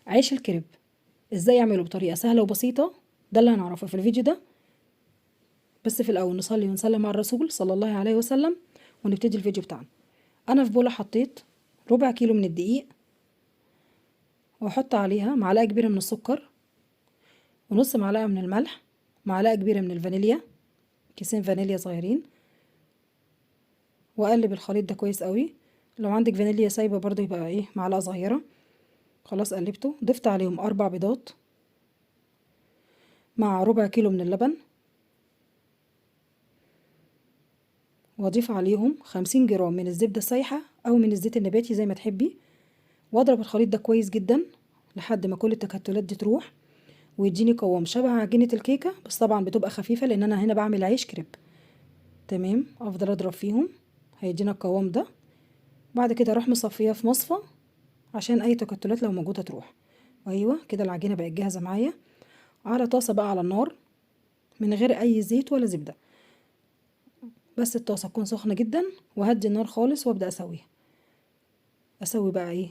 عيش الكريب ازاي اعمله بطريقه سهله وبسيطه، ده اللي هنعرفه في الفيديو ده. بس في الاول نصلي ونسلم على الرسول صلى الله عليه وسلم ونبتدي الفيديو بتاعنا. انا في بوله حطيت ربع كيلو من الدقيق، واحط عليها معلقه كبيره من السكر، ونص معلقه من الملح، معلقه كبيره من الفانيليا، كيسين فانيليا صغيرين، واقلب الخليط ده كويس قوي. لو عندك فانيليا سايبه برضو يبقى ايه معلقه صغيره. خلاص قلبته، ضفت عليهم 4 بيضات مع ربع كيلو من اللبن، واضيف عليهم 50 جرام من الزبدة السايحة او من الزيت النباتي زي ما تحبي، واضرب الخليط ده كويس جدا لحد ما كل التكتلات دي تروح ويديني قوام شبه عجينة الكيكة، بس طبعا بتبقى خفيفة لان انا هنا بعمل عيش كريب. تمام، افضل اضرب فيهم هيدينا القوام ده. بعد كده اروح مصفيه في مصفى عشان اي تكتلات لو موجودة تروح. ايوه كده العجينة بقت جاهزة معايا. على طاسة بقى على النار من غير اي زيت ولا زبدة، بس الطاسة تكون سخنة جدا، وهدي النار خالص وابدأ اسويها. اسوي بقى ايه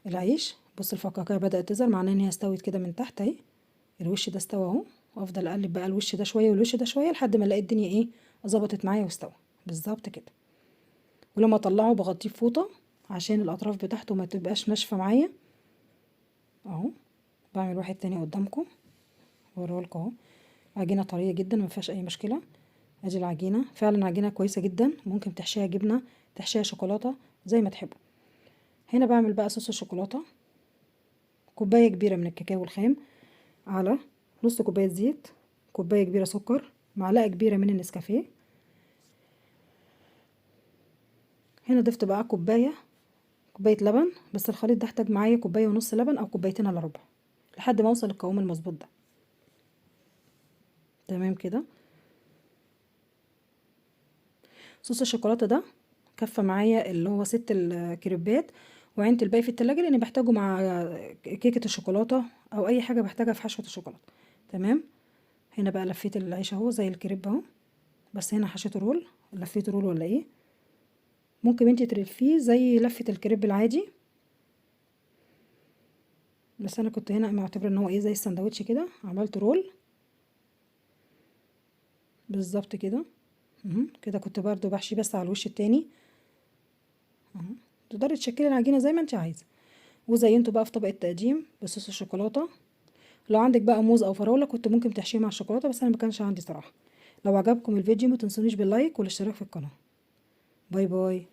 العيش. بص الفقاقيع بدأت تظهر، معناه ان هي استوت كده من تحت اهي. الوش ده استوى اهو، وافضل اقلب بقى الوش ده شويه والوش ده شويه لحد ما الاقي الدنيا ايه ظبطت معايا واستوى بالظبط كده. ولما اطلعه بغطيه بفوطه عشان الاطراف بتاعته ما تبقاش ناشفه معايا. اهو بعمل واحد تاني قدامكم اوريهولكوا اهو. عجينه طريه جدا ما فيهاش اي مشكله. ادي العجينه فعلا عجينه كويسه جدا، ممكن تحشيها جبنه تحشيها شوكولاته زي ما تحبوا. هنا بعمل بقى صوص الشوكولاته. كوبايه كبيره من الكاكاو الخام، على نص كوبايه زيت، كوبايه كبيره سكر، معلقه كبيره من النسكافيه. هنا ضفت بقى كوبايه لبن، بس الخليط ده احتاج معايا كوبايه ونص لبن او كوبايتين الا ربع لحد ما اوصل للقوام المظبوط ده. تمام كده. صوص الشوكولاته ده كفى معايا اللي هو 6 الكريبات، وعينت الباقي في التلاجة لاني بحتاجه مع كيكه الشوكولاته او اي حاجه بحتاجها في حشوه الشوكولاته. تمام. هنا بقى لفيت العيش اهو زي الكريب اهو، بس هنا حشيته رول. لفيته رول ولا ايه؟ ممكن انتي تلفيه زي لفة الكريب العادي، بس انا كنت هنا معتبره ان هو ايه زي السندوتش كده، عملت رول بالظبط كده. كده كنت برضو بحشي بس على الوش التاني اهو. تقدري تشكلي العجينه زي ما انت عايزه، وزينته بقى في طبق التقديم بصوص الشوكولاته. لو عندك بقى موز او فراوله كنت ممكن تحشيه مع الشوكولاته، بس انا ما كانش عندي صراحه. لو عجبكم الفيديو ما تنسونيش باللايك والاشتراك في القناه. باي باي.